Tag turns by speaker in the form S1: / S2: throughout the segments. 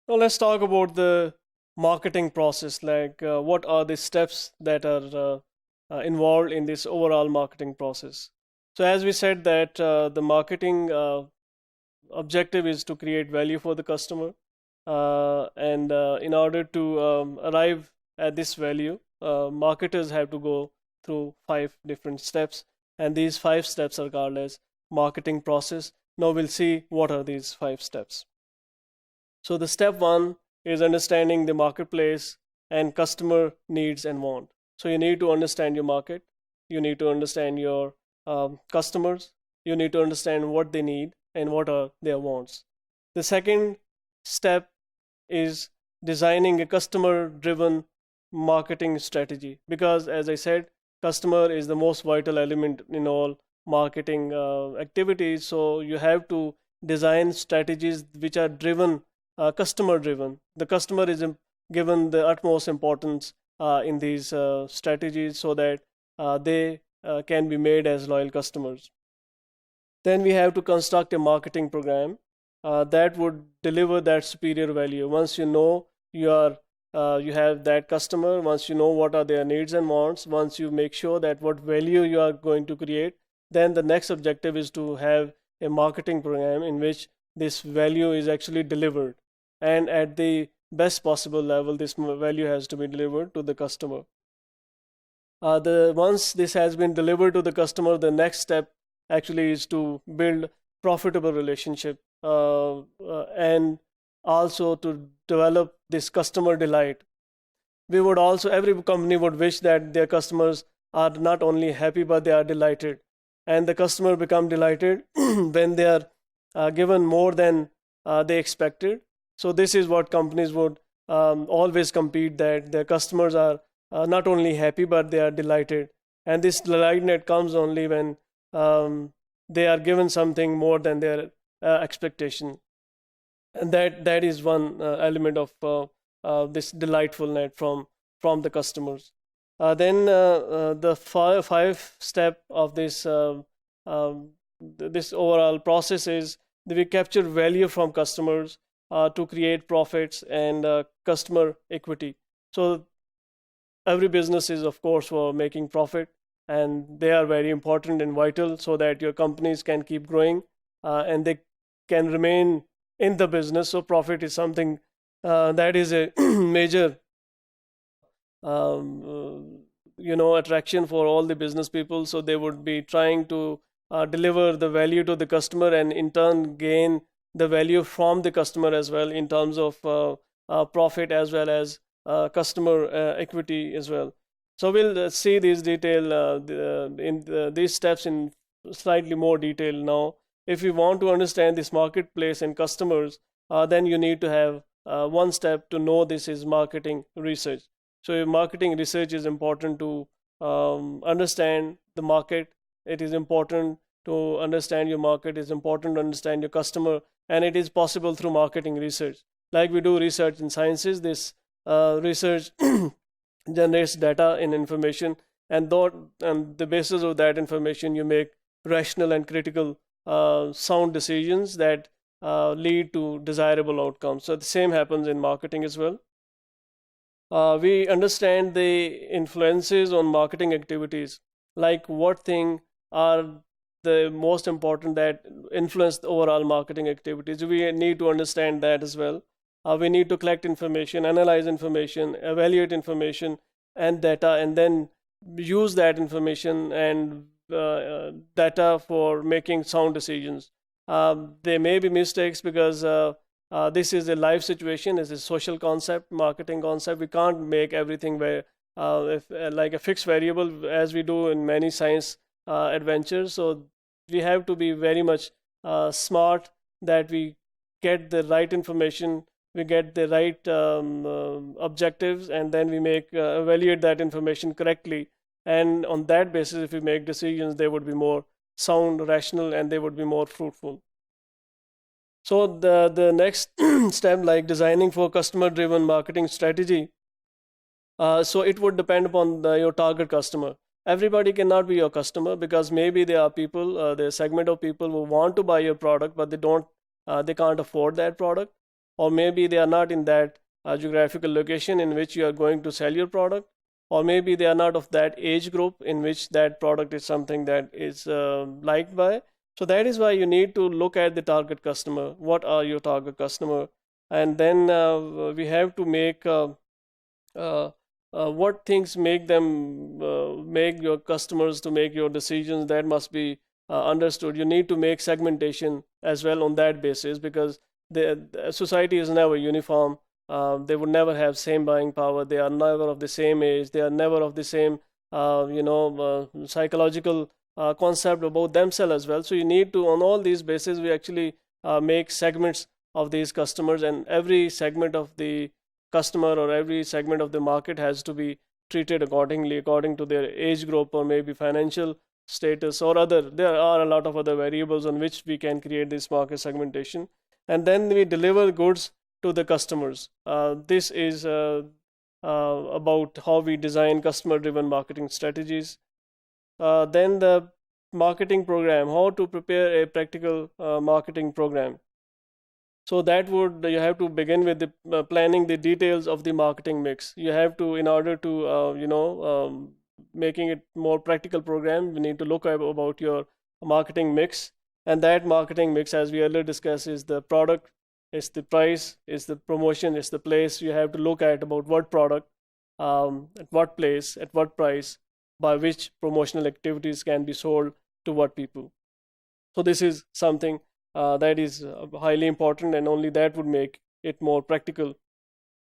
S1: Now let's talk about the marketing process. What are the steps that are involved in this overall marketing process? So, as we said, that the marketing objective is to create value for the customer, and in order to arrive at this value, marketers have to go through five different steps, and these five steps are called as marketing process. Now we'll see what are these five steps. So the step one is understanding the marketplace and customer needs and want. So you need to understand your market, you need to understand your customers, you need to understand what they need and what are their wants. The second step is designing a customer driven marketing strategy, because as I said, customer is the most vital element in all marketing activities. So you have to design strategies which are driven, customer driven. The customer is given the utmost importance in these strategies, so that they can be made as loyal customers. Then we have to construct a marketing program that would deliver that superior value. Once you know you have that customer, once you know what are their needs and wants, once you make sure that what value you are going to create, then the next objective is to have a marketing program in which this value is actually delivered, and at the best possible level this value has to be delivered to the customer. The once this has been delivered to the customer, the next step actually is to build profitable relationship, and also to develop this customer delight. We would also, every company would wish that their customers are not only happy but they are delighted, and the customer become delighted when they are given more than they expected. So this is what companies would always compete, that their customers are not only happy but they are delighted, and this delightment comes only when they are given something more than their expectation, and that is one element of this delightfulness from the customers. Then the five step of this overall process is that we capture value from customers to create profits and customer equity. So every business is of course for making profit, and they are very important and vital so that your companies can keep growing, and they can remain in the business. So profit is something that is a major attraction for all the business people. So they would be trying to deliver the value to the customer, and in turn gain the value from the customer as well, in terms of profit as well as customer equity as well. So we'll see these these steps in slightly more detail now. If you want to understand this marketplace and customers, then you need to have one step to know this is marketing research. So your marketing research is important to understand the market. It is important to understand your market. It's important to understand your customer, and it is possible through marketing research. Like we do research in sciences, this research generates data and information, and the basis of that information you make rational and critical sound decisions that lead to desirable outcomes. So the same happens in marketing as well. We understand the influences on marketing activities, like what thing are the most important that influence the overall marketing activities. We need to understand that as well. We need to collect information, analyze information, evaluate information and data, and then use that information and data for making sound decisions. There may be mistakes because this is a live situation, it's a social concept, marketing concept. We can't make everything where like a fixed variable as we do in many science adventures. So we have to be very much smart, that we get the right information, we get the right objectives, and then we make evaluate that information correctly. And on that basis, if we make decisions, they would be more sound, rational, and they would be more fruitful. So the next step, like designing for customer driven marketing strategy, so it would depend upon your target customer. Everybody cannot be your customer, because maybe there are people, there are segment of people who want to buy your product, but they can't afford that product. or maybe they are not in that geographical location in which you are going to sell your product, or maybe they are not of that age group in which that product is something that is liked by. So that is why you need to look at the target customer. What are your target customer? And then we have to make uh, what things make them make your customers to make your decisions. That must be understood. You need to make segmentation as well on that basis, because the society is never uniform. They would never have same buying power. They are never of the same age. They are never of the same psychological concept about themselves as well. So you need to, on all these bases, we actually make segments of these customers, and every segment of the customer or every segment of the market has to be treated accordingly, according to their age group or maybe financial status or other. There are a lot of other variables on which we can create this market segmentation, and then we deliver goods to the customers. This is about how we design customer driven marketing strategies. Then the marketing program, how to prepare a practical marketing program. So that would, you have to begin with the planning the details of the marketing mix. You have to, in order to making it more practical program, you need to look about your marketing mix. And that marketing mix, as we earlier discussed, is the product, it's the price, it's the promotion, it's the place. You have to look at about what product, at what place, at what price, by which promotional activities can be sold to what people. So this is something that is highly important, and only that would make it more practical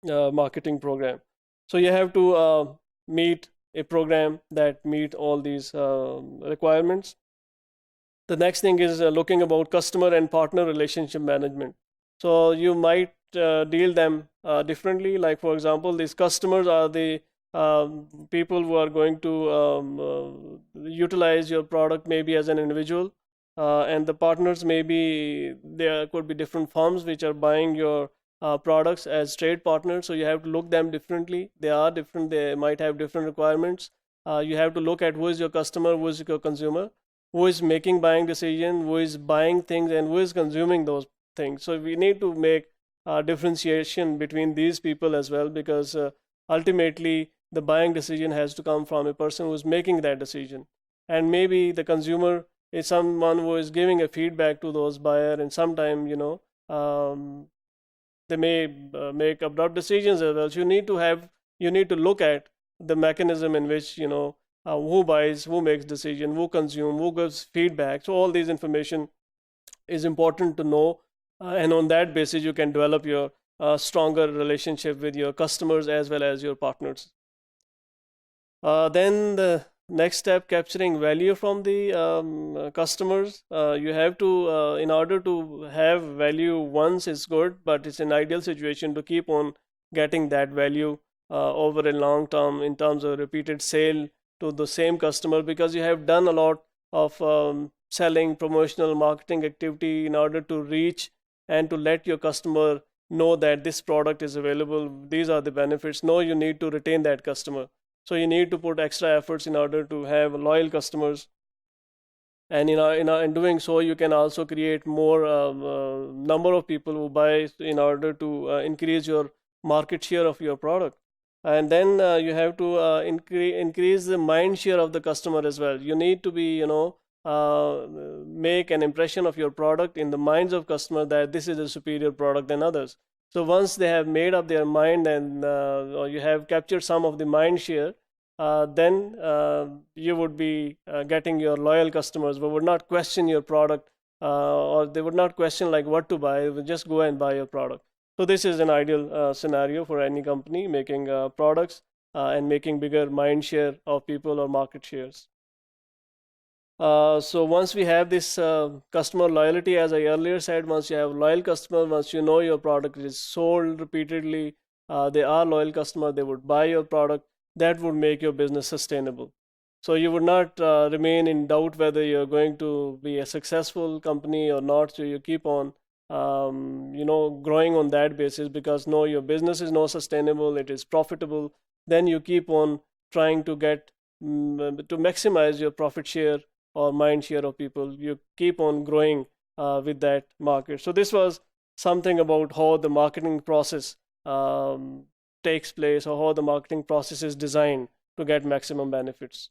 S1: marketing program. So you have to meet a program that meet all these requirements. The next thing is looking about customer and partner relationship management. So you might deal them differently. Like for example, these customers are the people who are going to utilize your product maybe as an individual, and the partners, maybe there could be different firms which are buying your products as trade partners. So you have to look them differently. They are different. They might have different requirements. You have to look at who is your customer, who is your consumer, who is making buying decision, who is buying things, and who is consuming those things. So we need to make differentiation between these people as well, because ultimately the buying decision has to come from a person who is making that decision, and maybe the consumer is someone who is giving a feedback to those buyer, and sometime they may make abrupt decisions as well. So you need to look at the mechanism in which who buys, who makes decision, who consume, who gives feedback. So all these information is important to know, and on that basis you can develop your stronger relationship with your customers as well as your partners. Then the next step, capturing value from the customers. You have to, in order to have value once is good, but it's an ideal situation to keep on getting that value over a long term in terms of repeated sale to the same customer, because you have done a lot of selling, promotional, marketing activity in order to reach and to let your customer know that this product is available, these are the benefits. No, you need to retain that customer. So you need to put extra efforts in order to have loyal customers, and in doing so, you can also create more number of people who buy in order to increase your market share of your product. And then you have to increase the mind share of the customer as well. You need to be make an impression of your product in the minds of customer that this is a superior product than others. So once they have made up their mind, and or you have captured some of the mind share, then you would be getting your loyal customers who would not question your product, or they would not question like what to buy. They would just go and buy your product. So this is an ideal scenario for any company making products and making bigger mind share of people or market shares. So once we have this customer loyalty, as I earlier said, once you have loyal customer, once you know your product is sold repeatedly, they are loyal customer, they would buy your product, that would make your business sustainable. So you would not remain in doubt whether you're going to be a successful company or not. So you keep on, growing on that basis, because no, your business is not sustainable, it is profitable. Then you keep on trying to get to maximize your profit share or mind share of people. You keep on growing with that market. So this was something about how the marketing process um, takes place, or how the marketing process is designed to get maximum benefits.